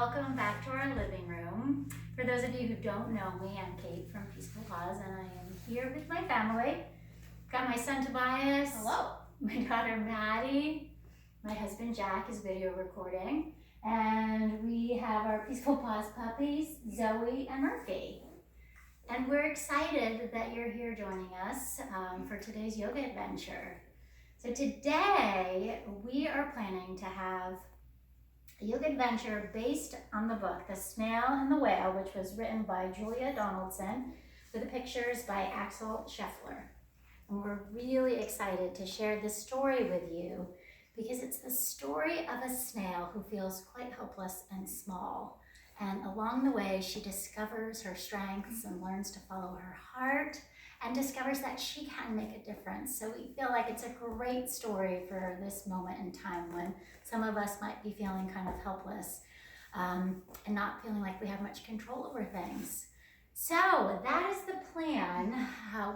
welcome back to our living room. For those of you who don't know me, I'm Kate from Peaceful Pause, and I am here with my family. Got my son Tobias. Hello. My daughter Maddie. My husband Jack is video recording. And we have our Peaceful Pause puppies, Zoe and Murphy. And we're excited that you're here joining us for today's yoga adventure. So today we are planning to have a yoga adventure based on the book, The Snail and the Whale, which was written by Julia Donaldson with the pictures by Axel Scheffler. And we're really excited to share this story with you because it's the story of a snail who feels quite helpless and small. And along the way, she discovers her strengths and learns to follow her heart and discovers that she can make a difference. So we feel like it's a great story for this moment in time when some of us might be feeling kind of helpless and not feeling like we have much control over things. So that is the plan.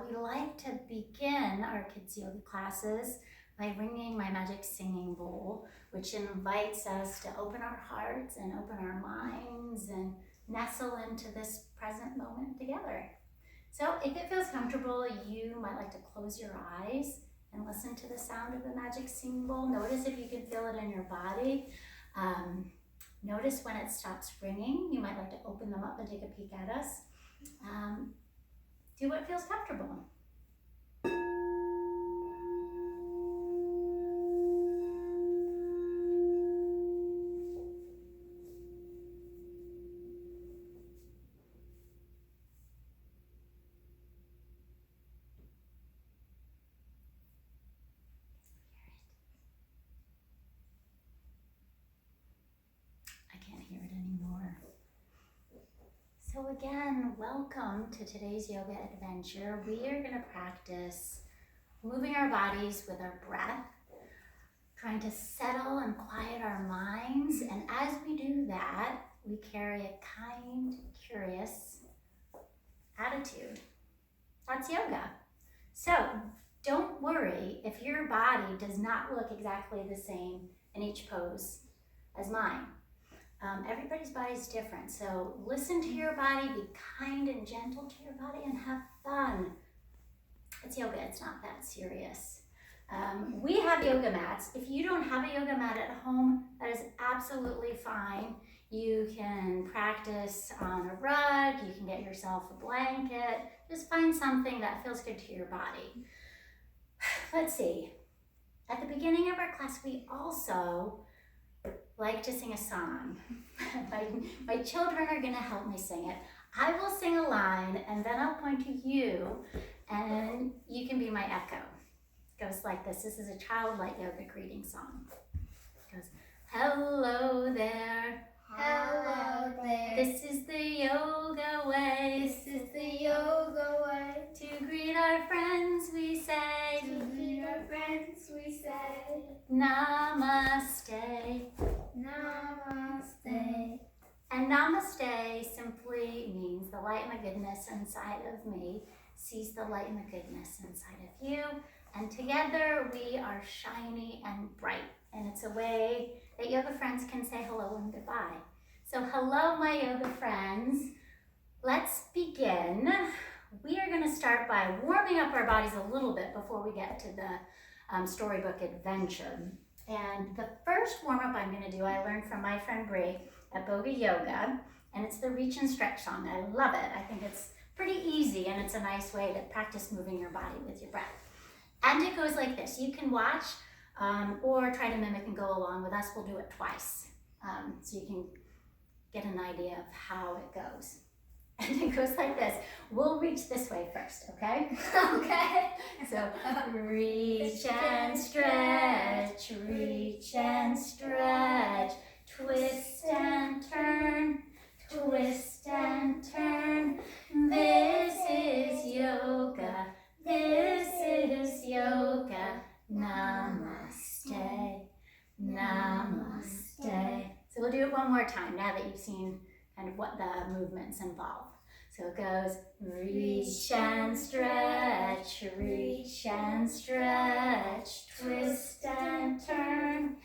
We like to begin our kids' yoga classes by ringing my magic singing bowl, which invites us to open our hearts and open our minds and nestle into this present moment together. So if it feels comfortable, you might like to close your eyes and listen to the sound of the magic singing bowl. Notice if you can feel it in your body. Notice when it stops ringing. You might like to open them up and take a peek at us. Do what feels comfortable. So again, welcome to today's yoga adventure. We are going to practice moving our bodies with our breath, trying to settle and quiet our minds. And as we do that, we carry a kind, curious attitude. That's yoga. So don't worry if your body does not look exactly the same in each pose as mine. Everybody's body is different, so listen to your body, be kind and gentle to your body, and have fun. It's yoga, it's not that serious. We have yoga mats. If you don't have a yoga mat at home, that is absolutely fine. You can practice on a rug, you can get yourself a blanket, just find something that feels good to your body. Let's see, at the beginning of our class, we also like to sing a song. My children are going to help me sing it. I will sing a line and then I'll point to you and you can be my echo. It goes like this. This is a childlike yoga greeting song. It goes, hello there. Hello there. This is the yoga way. This is the yoga way. To greet our friends we say. To greet our friends we say. Namaste. Namaste. And namaste simply means the light and the goodness inside of me sees the light and the goodness inside of you. And together we are shiny and bright. And it's a way that yoga friends can say hello and goodbye. So hello, my yoga friends. Let's begin. We are going to start by warming up our bodies a little bit before we get to the storybook adventure. And the first warm-up I'm going to do, I learned from my friend Bree at Boga Yoga, and it's the reach and stretch song. I love it. I think it's pretty easy, and it's a nice way to practice moving your body with your breath. And it goes like this. You can watch or try to mimic and go along with us. We'll do it twice, so you can get an idea of how it goes. And it goes like this. We'll reach this way first, okay? Okay. So reach and stretch, reach and stretch, twist and turn, twist and turn. This is yoga, this is yoga. Namaste, namaste. So we'll do it one more time now that you've seen kind of what the movements involve. So it goes reach and stretch, reach and stretch, twist and turn,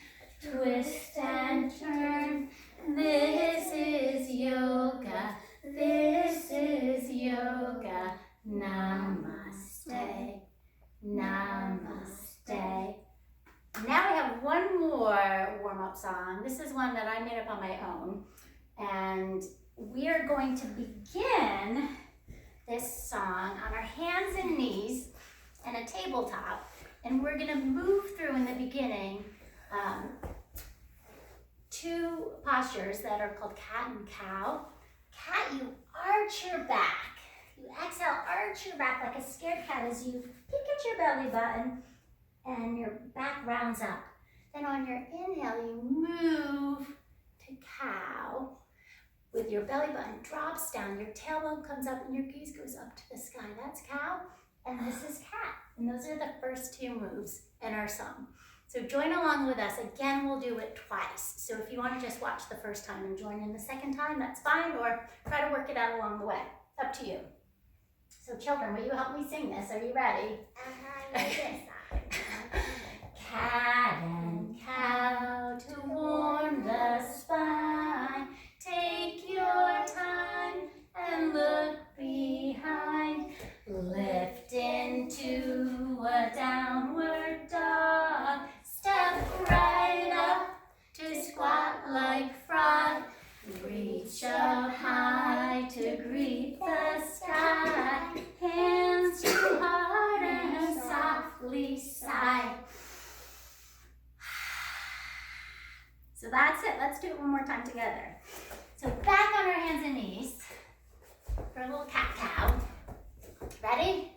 twist and turn. This is yoga. This is yoga. Namaste. Namaste. Now we have one more warm-up song. This is one that I made up on my own. And we are going to begin this song on our hands and knees and a tabletop. And we're going to move through in the beginning two postures that are called cat and cow. Cat, you arch your back. You exhale, arch your back like a scared cat as you peek at your belly button and your back rounds up. Then on your inhale, you move to cow. With your belly button drops down, your tailbone comes up and your gaze goes up to the sky. That's cow, and this is cat. And those are the first two moves in our song. So join along with us. Again, we'll do it twice. So if you want to just watch the first time and join in the second time, that's fine, or try to work it out along the way. Up to you. So children, will you help me sing this? Are you ready? Cat and cow to warm the spine. Take your time and look behind. Lift into a downward dog. Step right up to squat like frog. Reach up high to greet the sky. Hands to heart and softly sigh. So that's it. Let's do it one more time together. So back on our hands and knees for a little cat-cow. Ready?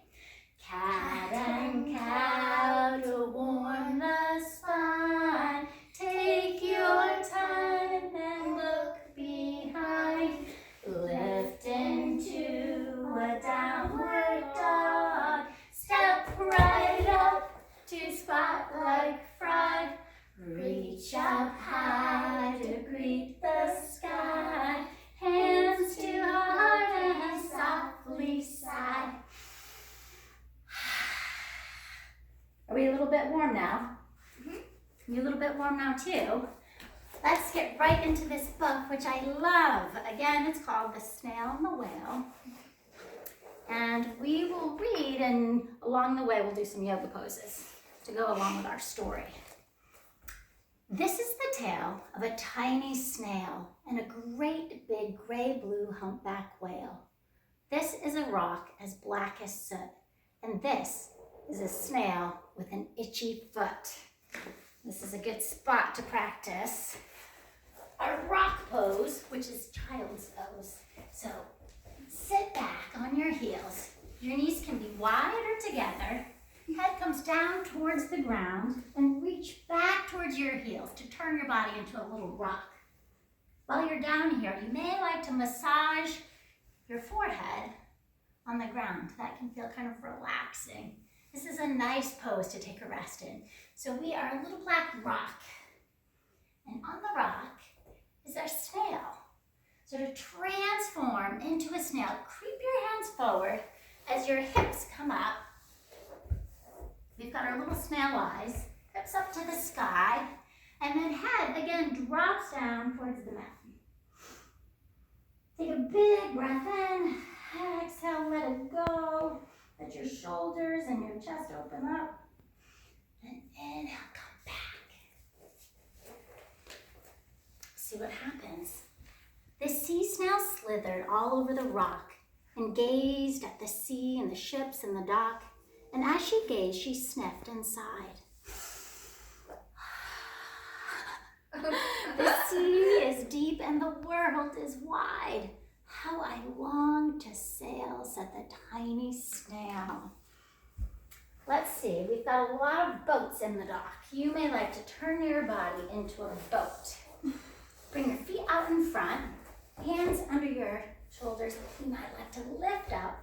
Cat and cow to warm the spine. Take your time and look behind. Lift into a downward dog. Step right up to squat like frog. Reach up high to greet the sky. Hands to heart and softly sigh. Are we a little bit warm now? You a little bit warm now too? Let's get right into this book, which I love. Again, it's called The Snail and the Whale. And we will read, and along the way, we'll do some yoga poses to go along with our story. This is the tale of a tiny snail and a great big gray-blue humpback whale. This is a rock as black as soot, and this is a snail with an itchy foot. This is a good spot to practice our rock pose, which is child's pose. So sit back on your heels. Your knees can be wide or together. Head comes down towards the ground and reach back towards your heels to turn your body into a little rock. While you're down here, you may like to massage your forehead on the ground. That can feel kind of relaxing. This is a nice pose to take a rest in. So we are a little black rock. And on the rock is our snail. So to transform into a snail, creep your hands forward as your hips come up. We've got our little snail eyes, hips up to the sky, and then head again drops down towards the mat. Take a big breath in, exhale, let it go. Let your shoulders and your chest open up. And inhale, come back. See what happens. The sea snail slithered all over the rock and gazed at the sea and the ships and the dock. And as she gazed, she sniffed and sighed. The sea is deep and the world is wide. How I long to sail, said the tiny snail. Let's see, we've got a lot of boats in the dock. You may like to turn your body into a boat. Bring your feet out in front, hands under your shoulders. You might like to lift up.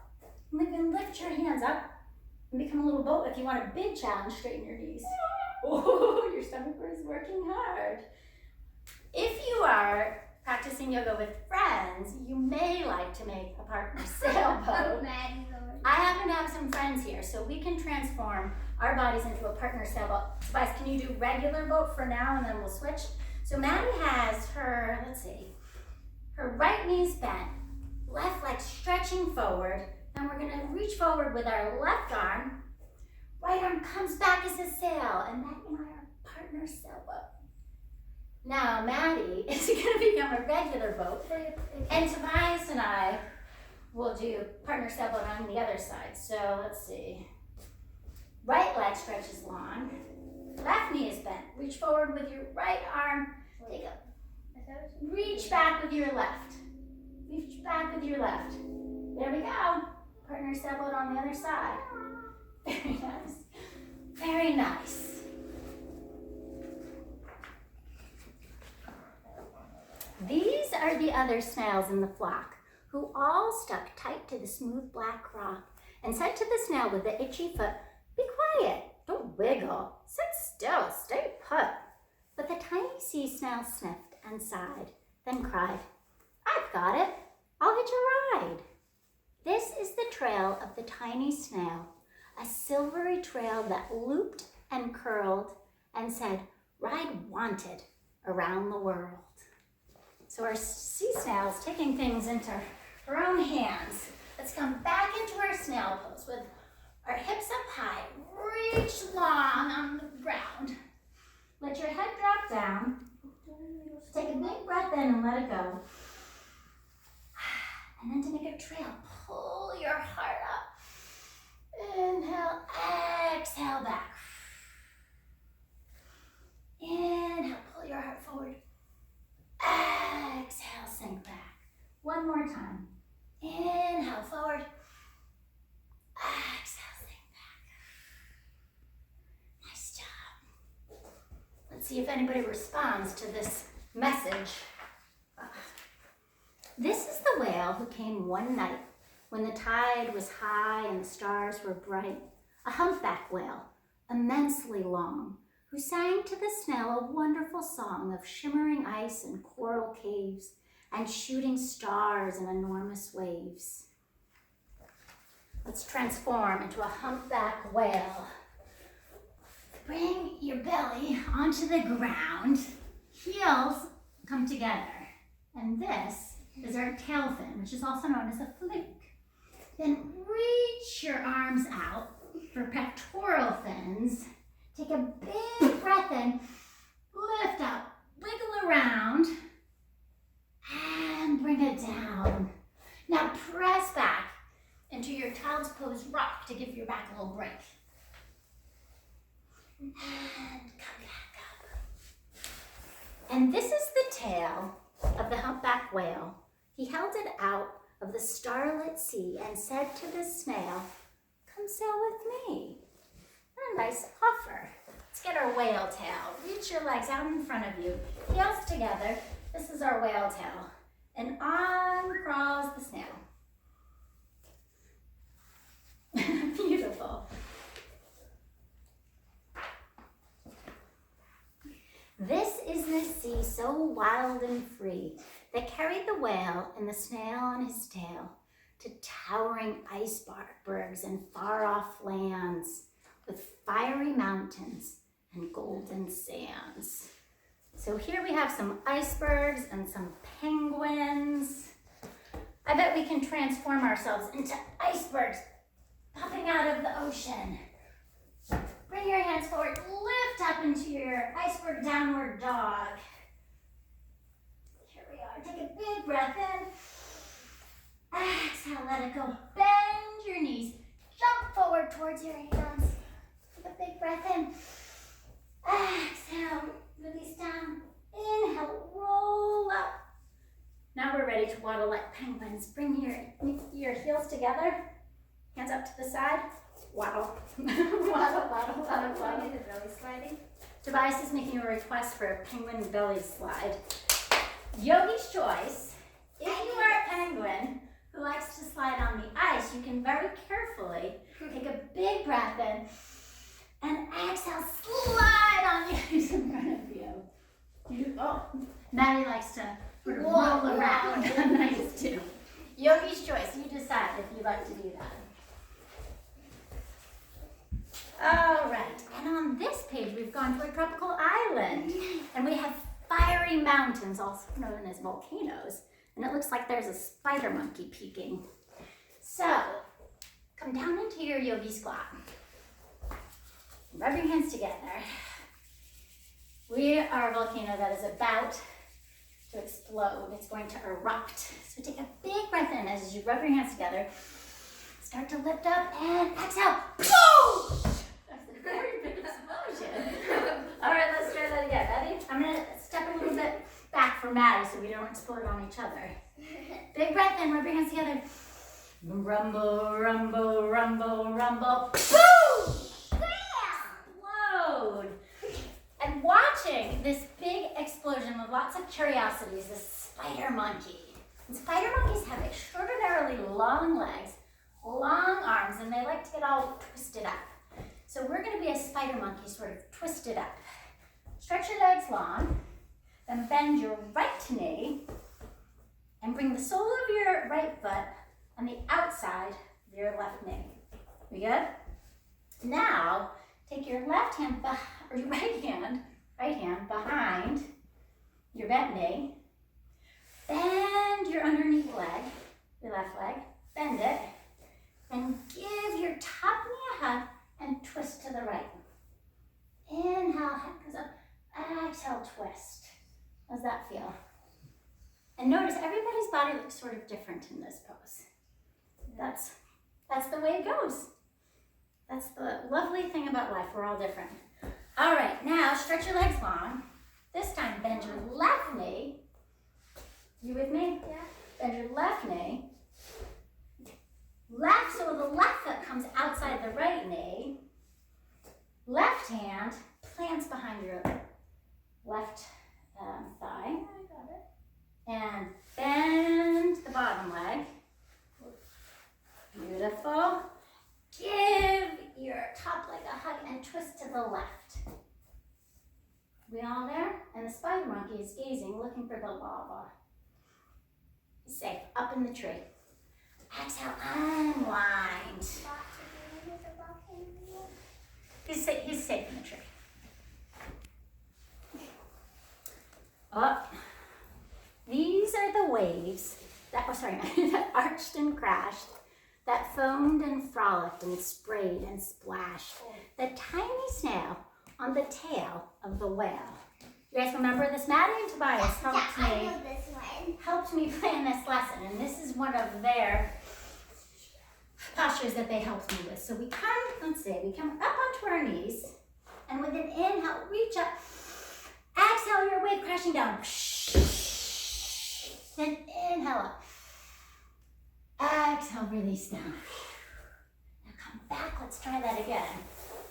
And then lift your hands up and become a little boat. If you want a big challenge, straighten your knees. Oh, your stomach is working hard. If you are practicing yoga with friends, you may like to make a partner sailboat. I happen to have some friends here, so we can transform our bodies into a partner sailboat. Spice, can you do regular boat for now and then we'll switch? So Maddie has her, let's see, her right knee's bent, left leg stretching forward, and we're gonna reach forward with our left arm. Right arm comes back as a sail, and Maddie and I are partner sailboat. Now Maddie is gonna become a regular boat, and Tobias and I will do partner sailboat on the other side. So let's see. Right leg stretches long, left knee is bent. Reach forward with your right arm, take a reach back with your left. Reach back with your left. There we go. Partner sailboat on the other side. Very nice. Very nice. These are the other snails in the flock, who all stuck tight to the smooth black rock and said to the snail with the itchy foot, "Be quiet, don't wiggle, sit still, stay put." But the tiny sea snail sniffed and sighed, then cried, "I've got it, I'll hitch a ride." This is the trail of the tiny snail, a silvery trail that looped and curled and said, "Ride wanted," around the world. So our sea snail's taking things into her own hands. Let's come back into our snail pose with our hips up high, reach long on the ground. Let your head drop down. Take a big breath in and let it go. And then to make a trail, pull your heart up. Inhale, exhale back. Inhale, pull your heart forward. Exhale, sink back. One more time. Inhale, forward. Exhale, sink back. Nice job. Let's see if anybody responds to this message. This is the whale who came one night when the tide was high and the stars were bright. A humpback whale, immensely long, who sang to the snail a wonderful song of shimmering ice and coral caves and shooting stars and enormous waves. Let's transform into a humpback whale. Bring your belly onto the ground. Heels come together. And this is our tail fin, which is also known as a fluke. Then reach your arms out for pectoral fins. Take a big breath in, lift up, wiggle around, and bring it down. Now press back into your child's pose rock to give your back a little break. And come back up. And this is the tail of the humpback whale. He held it out of the starlit sea and said to the snail, "Come sail with me." A nice offer. Let's get our whale tail. Reach your legs out in front of you, heels together. This is our whale tail. And on crawls the snail. Beautiful. This is the sea so wild and free that carried the whale and the snail on his tail to towering icebergs and far-off lands with fiery mountains and golden sands. So here we have some icebergs and some penguins. I bet we can transform ourselves into icebergs popping out of the ocean. Bring your hands forward, lift up into your iceberg downward dog. Here we are, take a big breath in. Exhale, let it go. Bend your knees, jump forward towards your hands. Take a big breath in. Exhale, release down. Inhale, roll up. Now we're ready to waddle like penguins. Bring your heels together, hands up to the side. Waddle. Waddle, waddle, waddle, waddle. Belly sliding. Tobias is making a request for a penguin belly slide. Yogi's choice. If you are a penguin who likes to slide on the ice, you can very carefully take a big breath in and exhale, slide on the ice in front of you. Maddie likes to sort of roll around on ice too. Yogi's choice. You decide if you like to do that. All right, and on this page, we've gone to a tropical island, and we have fiery mountains, also known as volcanoes. And it looks like there's a spider monkey peeking. So, come down into your yogi squat. Rub your hands together. We are a volcano that is about to explode. It's going to erupt. So take a big breath in as you rub your hands together. Start to lift up and exhale. Boom! That's a very big explosion. All right, let's try that again. Ready? I'm going to step a little bit back for Maddie so we don't explode on each other. Big breath in, rub your hands together. Rumble, rumble, rumble, rumble. Boom! Explode! And watching this big explosion with lots of curiosity is this spider monkey. And spider monkeys have extraordinarily long legs, long arms, and they like to get all twisted up. So we're going to be a spider monkey, sort of twisted up. Stretch your legs long, then bend your right knee, and bring the sole of your right foot on the outside of your left knee. We good? Now, take your left hand, or your right hand behind your bent knee. Bend your underneath leg, your left leg, bend it, and give your top knee a hug and twist to the right. Inhale, head goes up. Exhale, twist. How's that feel? And notice everybody's body looks sort of different in this pose. That's the way it goes. That's the lovely thing about life. We're all different. All right, now stretch your legs long. This time, bend your left knee. You with me? Yeah. Bend your left knee. So the left foot comes outside the right knee. Left hand plants behind your left thigh. I got it. And bend the bottom leg. Beautiful. Give your top leg a hug and twist to the left. We all there? And the spider monkey is gazing, looking for the lava. He's safe, up in the tree. Exhale, unwind. He's safe in the tree. Oh, these are the waves that arched and crashed, that foamed and frolicked and sprayed and splashed. The tiny snail on the tail of the whale. You guys remember this? Maddie and Tobias I know this one. helped me plan this lesson, and this is one of their postures that they helped me with. So we come up onto our knees, and with an inhale, reach up. Exhale, your wave crashing down. Then inhale up. Exhale, release down. Now come back, let's try that again.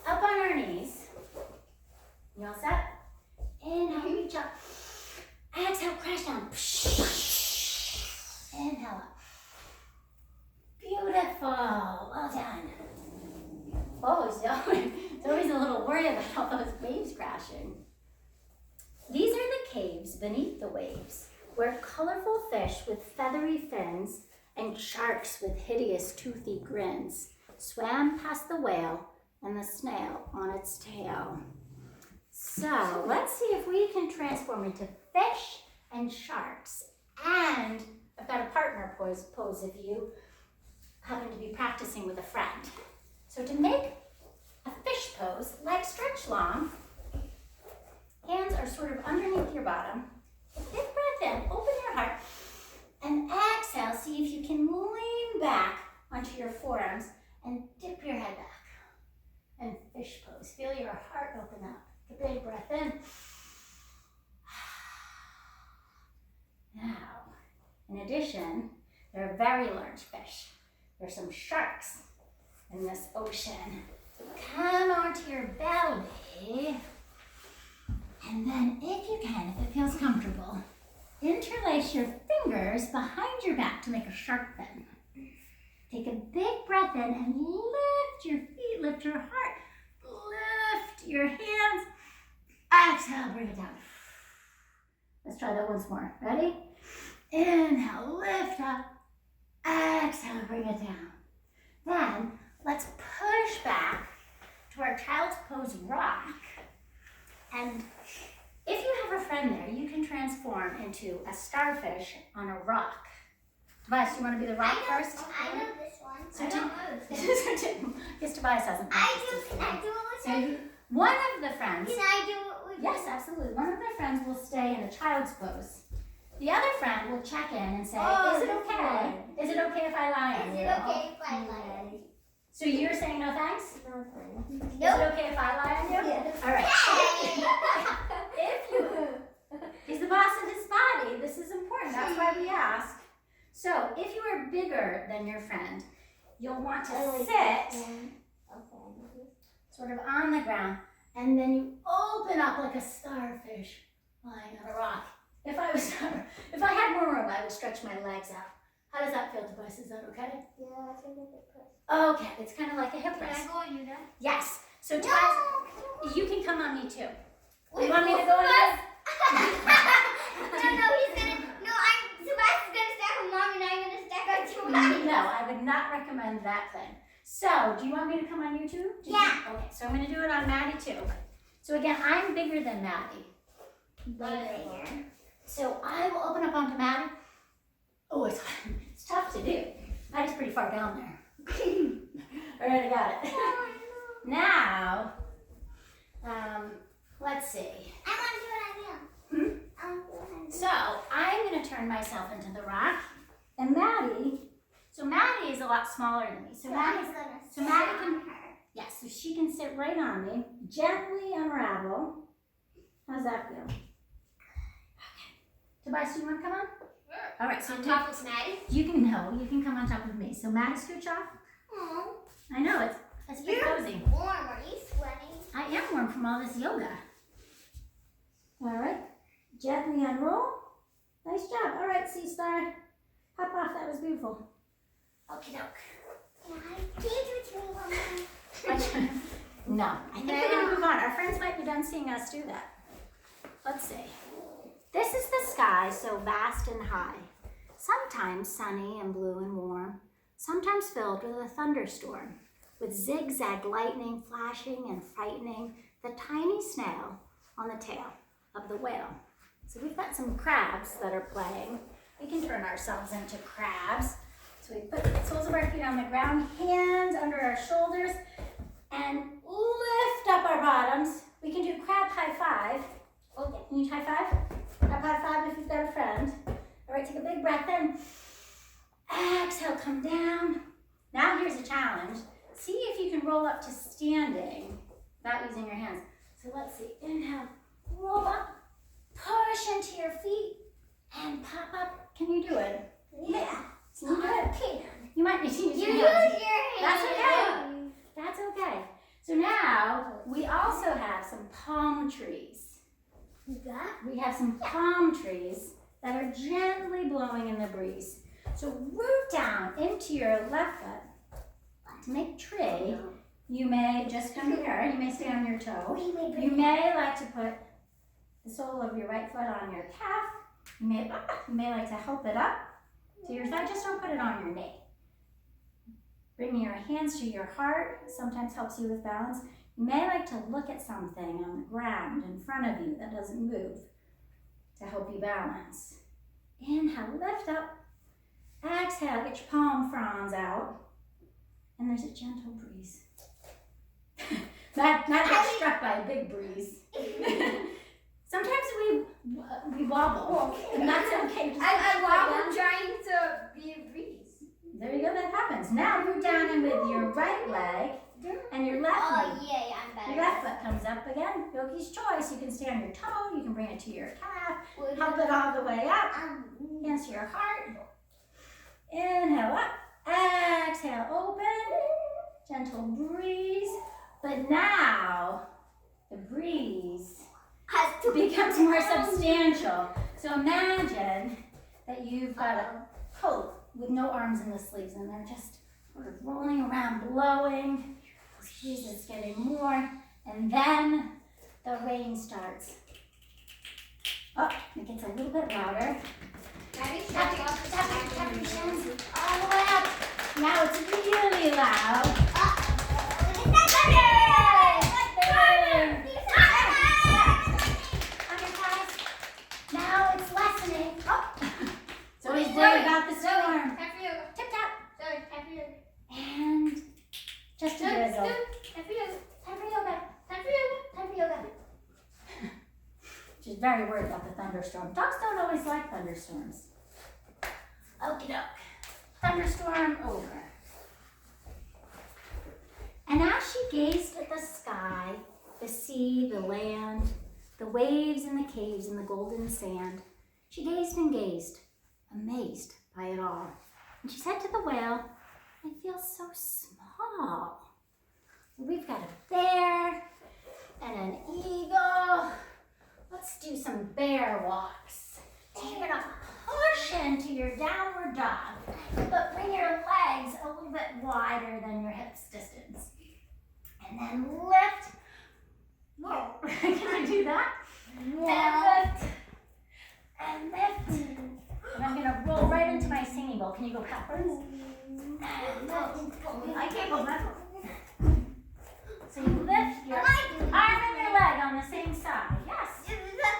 Up on our knees. You all set? Inhale, reach up. Exhale, crash down. Inhale up. Beautiful, well done. Oh, Zoe's a little worried about all those waves crashing. These are the caves beneath the waves, where colorful fish with feathery fins and sharks with hideous toothy grins swam past the whale and the snail on its tail. So let's see if we can transform into fish and sharks. And I've got a partner pose if you happen to be practicing with a friend. So to make a fish pose, legs stretch long, hands are sort of underneath your bottom. A big breath in, open your heart, and exhale. See if you can lean back onto your forearms and dip your head back. And fish pose. Feel your heart open up. A big breath in. Now, in addition, there are very large fish. There's some sharks in this ocean. So come onto your belly. And then if you can, if it feels comfortable, interlace your fingers behind your back to make a shark fin. Take a big breath in and lift your feet, lift your heart, lift your hands. Exhale, bring it down. Let's try that once more. Ready? Inhale, lift up. Exhale, bring it down. Then let's push back to our child's pose rock. And if you have a friend there, you can transform into a starfish on a rock. Tobias, do you want to be the rock first? I know this one. So I don't know this one. Yes, Tobias hasn't. Can I do it with you? One of the friends. Can I do it with you? Yes, absolutely. One of the friends will stay in a child's pose. The other friend will check in and say, is it okay? Is it okay if I lie on you? Is it okay if I lie on you? So you're saying no thanks? No thanks. Is it okay if I lie on you? Yes. All right. If you, he's the boss of his body. This is important. That's why we ask. So if you are bigger than your friend, you'll want to sit sort of on the ground, and then you open up like a starfish lying on a rock. If I had more room, I would stretch my legs out. How does that feel, Tobias? Is that okay? Yeah, I think it's a press. Okay, it's kind of like a hip Can rest. I go on you now? Yes. So No! Tobias, you can come on me too. Wait, You want me to go on you? No, he's gonna. No, Sebastian's gonna stack on Mom and I'm gonna stack on Tobias. No, I would not recommend that plan. So, do you want me to come on you too? Yeah. Okay, so I'm going to do it on Maddie too. So again, I'm bigger than Maddie. So I will open up onto Maddie. Oh, it's tough to do. Maddie's pretty far down there. Alright, I got it. Now, let's see. I want to do it on you. I want to do it on you. So I'm going to turn myself into the rock, and Maddie. So Maddie is a lot smaller than me. So Maddie can. Yes, so she can sit right on me, gently unravel. How's that feel? Okay. Tobias, do you want to come on? Sure. All right, so On top of Maddie? you can come on top of me. So Maddie, scooch off. Oh. I know, it's pretty cozy. Warm. Are you sweating? I am warm from all this yoga. All right, gently unroll. Nice job. All right, sea star. Hop off, that was beautiful. Okie doke. Can I do it with me, Mama? No, I think we're going to move on. Our friends might be done seeing us do that. Let's see. This is the sky, so vast and high. Sometimes sunny and blue and warm. Sometimes filled with a thunderstorm. With zigzag lightning flashing and frightening the tiny snail on the tail of the whale. So we've got some crabs that are playing. We can turn ourselves into crabs. So we put the soles of our feet on the ground, hands under our shoulders, and lift up our bottoms. We can do crab high five. Okay, can you high five? Crab high five if you've got a friend. All right, take a big breath in. Exhale, come down. Now here's a challenge. See if you can roll up to standing without using your hands. So let's see. Inhale, roll up, push into your feet, and pop up. Can you do it? Yeah. Can you do it? You might need to use You your use hands. your hands. That's okay. That's okay. So now we also have some palm trees. We have some palm trees that are gently blowing in the breeze. So root down into your left foot. To make tree, you may just come here. You may stay on your toe. You may like to put the sole of your right foot on your calf. You may like to help it up to your side. Just don't put it on your knee. Bringing your hands to your heart sometimes helps you with balance. You may like to look at something on the ground in front of you that doesn't move to help you balance. Inhale, lift up. Exhale, get your palm fronds out. And there's a gentle breeze. Not get struck by a big breeze. Sometimes we wobble, and that's okay. I wobble trying to be a breeze. There you go, that happens. Now root down in with your right leg and your left Oh, knee. yeah, I'm better. Your left foot comes up again. Yogi's choice. You can stay on your toe. You can bring it to your calf. Help it all the way up. Hands to your heart. Inhale up. Exhale, open. Gentle breeze. But now the breeze becomes more substantial. So imagine that you've got a coat with no arms in the sleeves and they're just sort of rolling around, blowing. The breeze is getting more. And then the rain starts. Oh, it gets a little bit louder. Tap your shins all the way up. Now it's really loud. Okay, guys. very worried about the thunderstorm. Dogs don't always like thunderstorms. Okie doke. Thunderstorm over. And as she gazed at the sky, the sea, the land, the waves and the caves and the golden sand, she gazed and gazed, amazed by it all. And she said to the whale, I feel so small. We've got a bear and an eagle. Let's do some bear walks. So you're gonna push into your downward dog, but bring your legs a little bit wider than your hips distance. And then lift. Whoa, can I do that? And lift. And lift. And I'm gonna roll right into my singing bowl. Can you go backwards? And lift. I can't go backwards. So you lift your arm and your leg on the same side. Yes.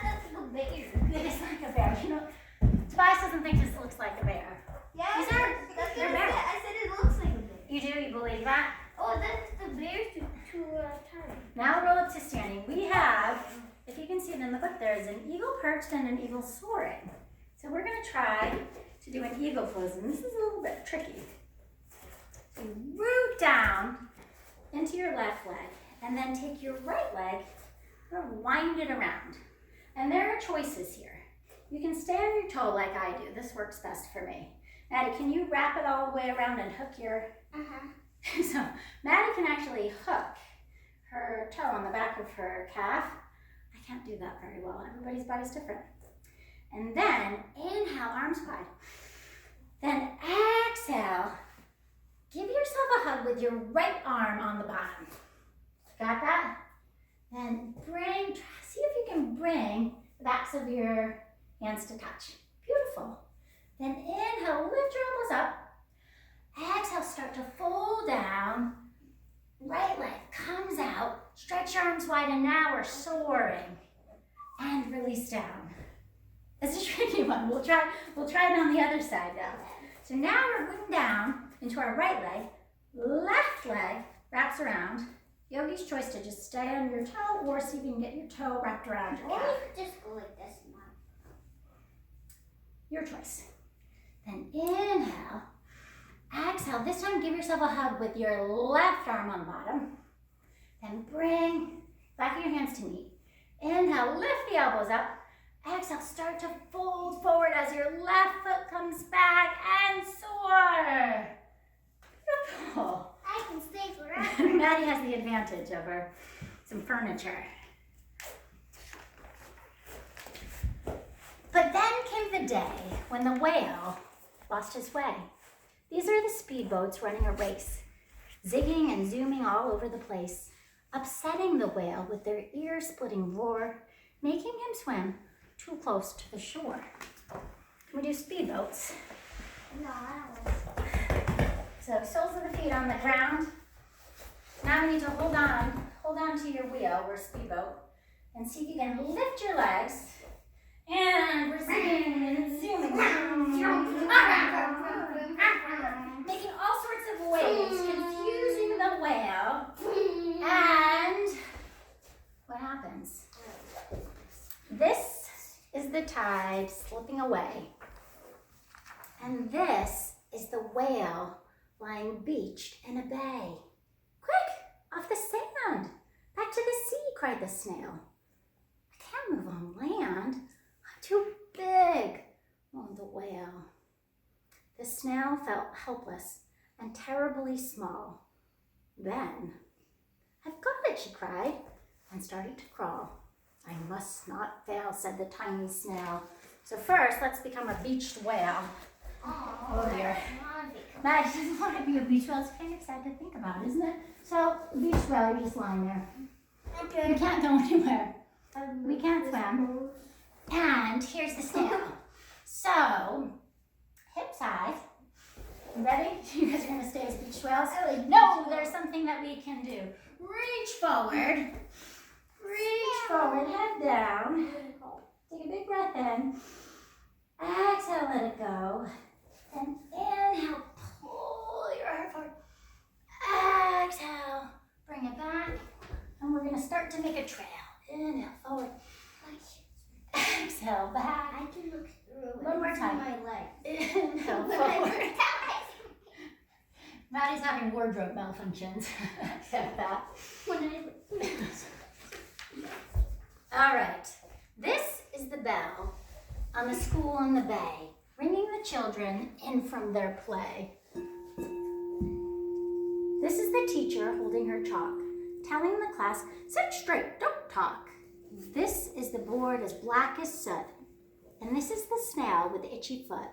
That's a bear. It is like a bear. You know, Tobias doesn't think this looks like a bear. Yeah, These that's are what bear. I said it looks like a bear. You do? You believe that? Oh, that's the bear to tie. Now roll up to standing. We have, if you can see it in the book, there's an eagle perched and an eagle soaring. So we're going to try to do an eagle pose, and this is a little bit tricky. So you root down into your left leg, and then take your right leg and wind it around. And there are choices here. You can stay on your toe like I do. This works best for me. Maddie, can you wrap it all the way around and hook your... So Maddie can actually hook her toe on the back of her calf. I can't do that very well. Everybody's body's different. And then inhale, arms wide. Then exhale. Give yourself a hug with your right arm on the bottom. Got that? Then see if you can bring the backs of your hands to touch. Beautiful. Then inhale, lift your elbows up. Exhale, start to fold down. Right leg comes out. Stretch your arms wide, and now we're soaring. And release down. It's a tricky one. We'll try it on the other side now. So now we're moving down into our right leg. Left leg wraps around. Yogi's choice to just stay on your toe, or see if you can get your toe wrapped around your Or calf. you just go like this now. Your choice. Then inhale. Exhale. This time give yourself a hug with your left arm on the bottom. Then bring back of your hands to meet. Inhale, lift the elbows up. Exhale, start to fold forward as your left foot comes back and soar. Beautiful. I can stay forever. Maddie has the advantage over some furniture. But then came the day when the whale lost his way. These are the speedboats running a race, zigging and zooming all over the place, upsetting the whale with their ear-splitting roar, making him swim too close to the shore. Can we do speedboats? No, I don't want to. So soles of the feet on the ground. Now we need to hold on to your wheel, we're speedboat, and see if you can lift your legs. And we're zigging and zooming. Making all sorts of waves, confusing the whale. And what happens? This is the tide slipping away. And this is the whale lying beached in a bay. Quick, off the sand. Back to the sea, cried the snail. I can't move on land. I'm too big, moaned the whale. The snail felt helpless and terribly small. Then, I've got it, she cried, and started to crawl. I must not fail, said the tiny snail. So first, let's become a beached whale. Oh dear. Maddie doesn't want to be a beach whale. It's kind of sad to think about, isn't it? So, beach whale, you're just lying there. Okay. You can't go anywhere. We can't swim. And here's the snail. So, hips high. Ready? You guys are going to stay as beach whales? No, there's something that we can do. Reach forward. Reach forward, head down. Take a big breath in. Exhale, let it go. And inhale, pull your heart forward. Exhale, bring it back. And we're going to start to make a trail. Inhale, forward. Maddie's having wardrobe malfunctions. Accept that. All right. This is the bell on the school in the bay, ringing the children in from their play. This is the teacher holding her chalk, telling the class, sit straight, don't talk. This is the board as black as soot, and this is the snail with the itchy foot.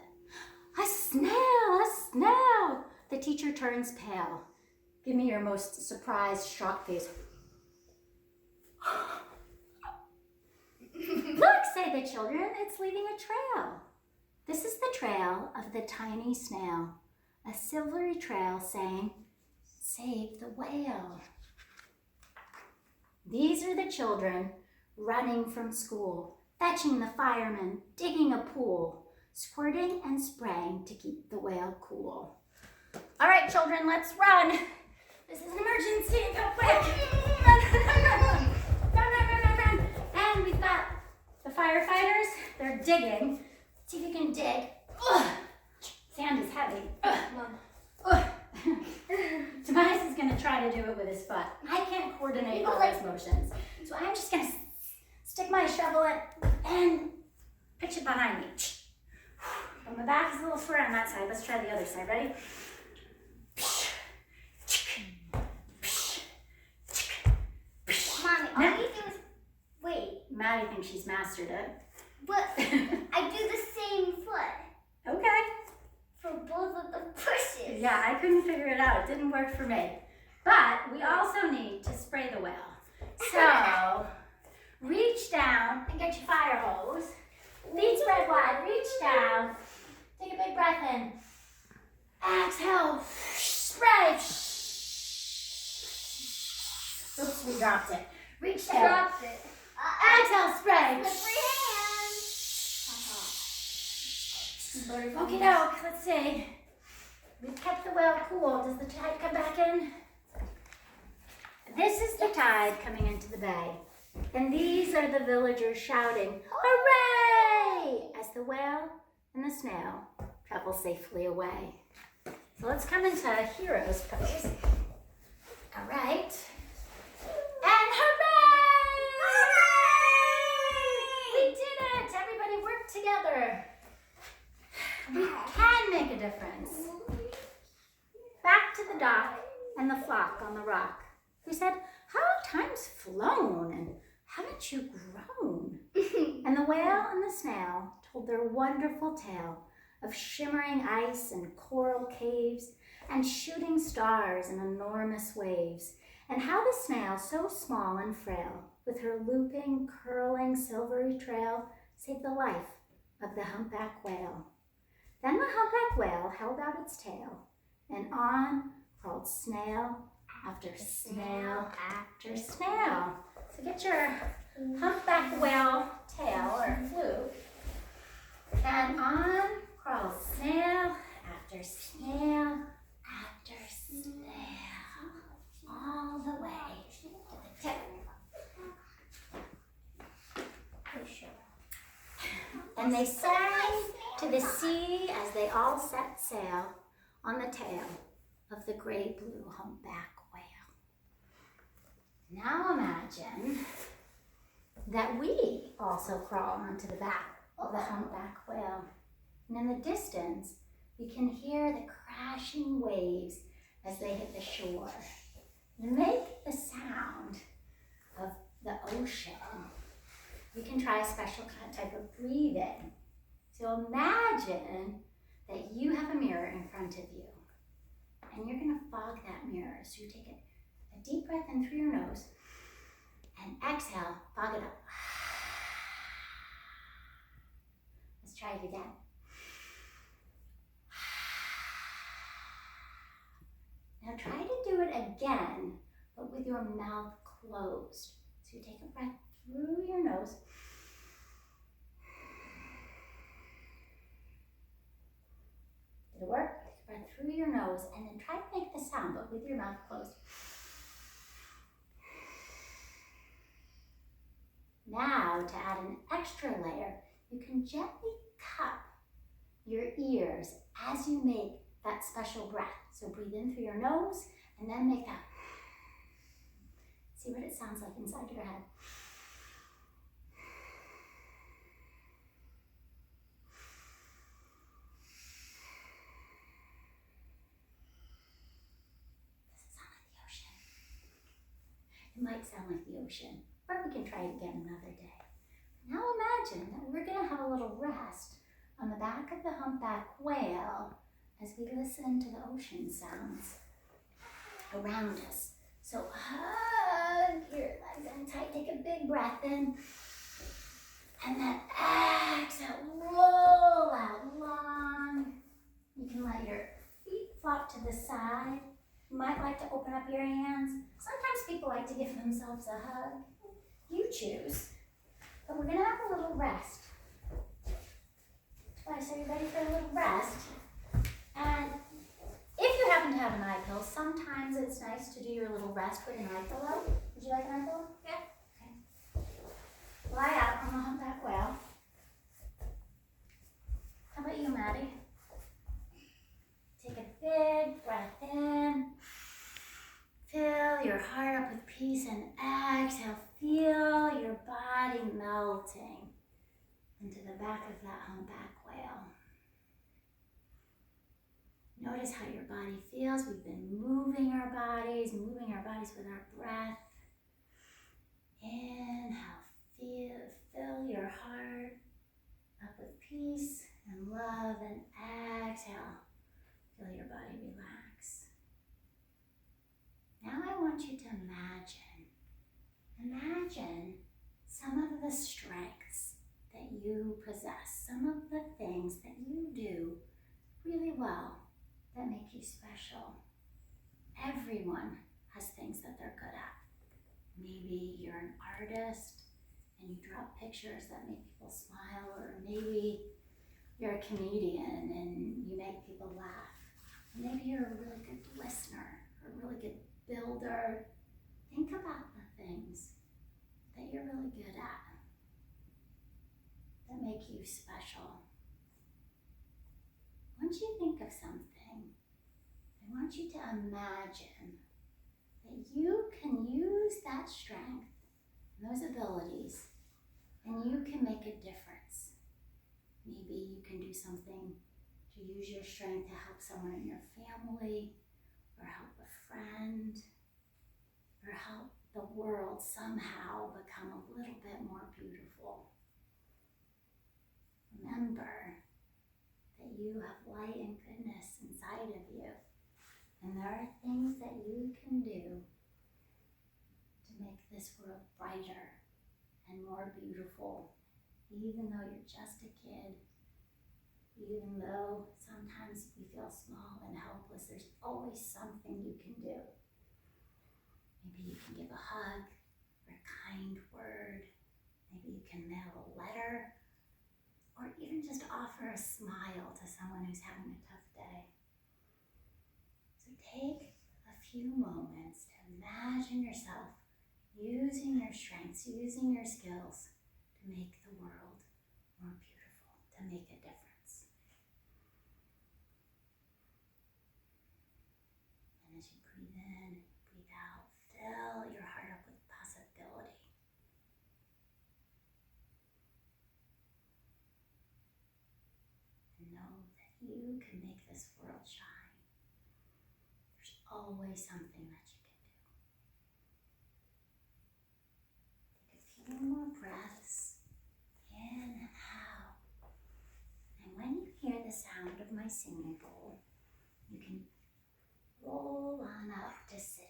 A snail, a snail! The teacher turns pale. Give me your most surprised, shocked face. Look, say the children, it's leaving a trail. This is the trail of the tiny snail, a silvery trail saying, save the whale. These are the children running from school, fetching the firemen, digging a pool, squirting and spraying to keep the whale cool. All right, children, let's run. This is an emergency. Go quick. Run, run, run, run. Run, run, run, run, run. And we've got the firefighters. They're digging. See if you can dig. Ugh. Sand is heavy. Ugh. Tobias is going to try to do it with his foot. I can't coordinate all those motions. So I'm just going to stick my shovel in and pitch it behind me. But my back is a little square on that side. Let's try the other side. Ready? Mommy, all you do is wait. Maddie thinks she's mastered it. But I do the same foot Okay. for both of the pushes. Yeah, I couldn't figure it out. It didn't work for me. But we also need to spray the whale. So reach down and get your fire hose. Feet spread wide. Reach down. Take a big breath in. Exhale. Spray. Oops, we dropped it. Reach down. Dropped it. Exhale, spray. Slippery hands. Okie doke, let's see. We've kept the whale cool. Does the tide come back in? This is the tide coming into the bay. And these are the villagers shouting, hooray! As the whale and the snail travel safely away. So let's come into hero's pose. All right. And hooray! Hooray! We did it! Everybody work together. We can make a difference. Back to the dock and the flock on the rock, who said, how have times flown and haven't you grown? And the whale and the snail told their wonderful tale of shimmering ice and coral caves and shooting stars and enormous waves, and how the snail, so small and frail, with her looping, curling, silvery trail, saved the life of the humpback whale. Then the humpback whale held out its tail, and on crawled snail after snail after snail. So get your humpback whale tail or fluke, and on crawls snail after snail after snail, all the way to the tip. And they sang to the sea as they all set sail on the tail of the gray-blue humpback whale. Now imagine that we also crawl onto the back of the humpback whale. And in the distance, we can hear the crashing waves as they hit the shore. To make the sound of the ocean, you can try a special type of breathing. So imagine that you have a mirror in front of you, and you're going to fog that mirror. So you take a deep breath in through your nose, and exhale, fog it up. Let's try it again. Now try to do it again, but with your mouth closed. So you take a breath through your nose. Did it work? Take a breath through your nose and then try to make the sound, but with your mouth closed. Now, to add an extra layer, you can gently cup your ears as you make that special breath. So breathe in through your nose and then make that. See what it sounds like inside your head. Does it sound like the ocean? It might sound like the ocean, or we can try it again another day. Now imagine that we're going to have a little rest on the back of the humpback whale as we listen to the ocean sounds around us. So hug your legs in tight, take a big breath in, and then exhale, roll out long. You can let your feet flop to the side. You might like to open up your hands. Sometimes people like to give themselves a hug. You choose. But we're gonna have a little rest. Twice, are you ready for a little rest? And if you happen to have an eye pillow, sometimes it's nice to do your little rest with an eye pillow. Would you like an eye pillow? Yeah. Okay. Lie out on the humpback whale. How about you, Maddie? Take a big breath in. Fill your heart up with peace and exhale. Feel your body melting into the back of that humpback whale. Notice how your body feels. We've been moving our bodies with our breath. Inhale, fill your heart up with peace and love, and exhale, feel your body relax. Now I want you to imagine some of the strengths that you possess, some of the things that you do really well that make you special. Everyone has things that they're good at. Maybe you're an artist and you draw pictures that make people smile, or maybe you're a comedian and you make people laugh. Or maybe you're a really good listener or a really good builder. Think about the things that you're really good at that make you special. Once you think of something, I want you to imagine that you can use that strength and those abilities, and you can make a difference. Maybe you can do something to use your strength to help someone in your family, or help a friend, or help the world somehow become a little bit more beautiful. Remember that you have light and goodness inside of you, and there are things that you can do to make this world brighter and more beautiful, even though you're just a kid. Even though sometimes we feel small and helpless, there's always something you can do. Maybe you can give a hug or a kind word. Maybe you can mail a letter, or even just offer a smile to someone who's having a tough day. So take a few moments to imagine yourself using your strengths, using your skills to make the world more beautiful, to make a difference. As you breathe in, breathe out, fill your heart up with possibility. And know that you can make this world shine. There's always something that you can do. Take a few more breaths in and out. And when you hear the sound of my singing bowl, you can roll on up to sitting.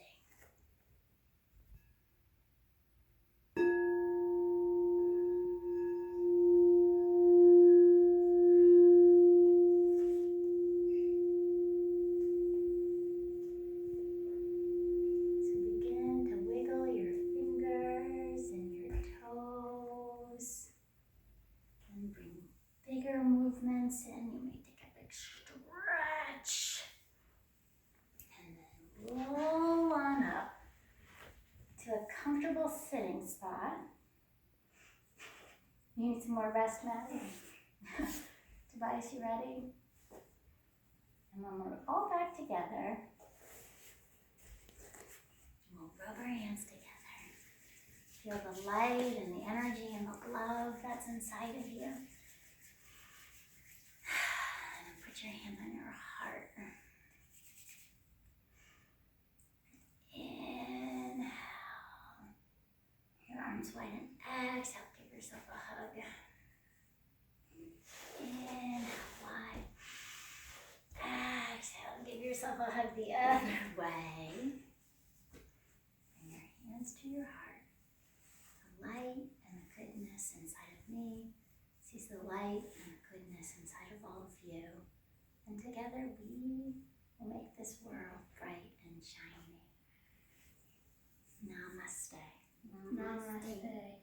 So begin to wiggle your fingers and your toes, and bring bigger movements in. You may take a big stretch. Roll on up to a comfortable sitting spot. You need some more rest, Maddie? Tobias, you ready? And when we're all back together, we'll rub our hands together. Feel the light and the energy and the love that's inside of you. And put your hand on your heart. Inhale. Your arms wide and exhale. Give yourself a hug. Inhale wide. Exhale. Give yourself a hug the other way. Bring your hands to your heart. The light and the goodness inside of me sees the light and the goodness inside of all of you. And together we will make this world bright and shiny. Namaste. Namaste.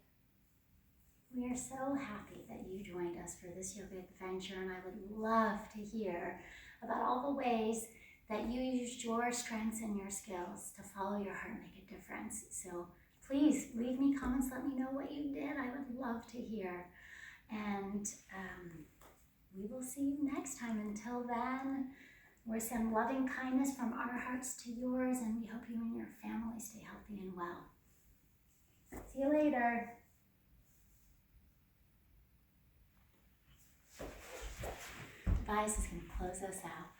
We are so happy that you joined us for this yoga adventure, and I would love to hear about all the ways that you used your strengths and your skills to follow your heart and make a difference. So please leave me comments, let me know what you did. I would love to hear. And we will see you next time. Until then, we're sending loving kindness from our hearts to yours, and we hope you and your family stay healthy and well. See you later. Tobias is going to close us out.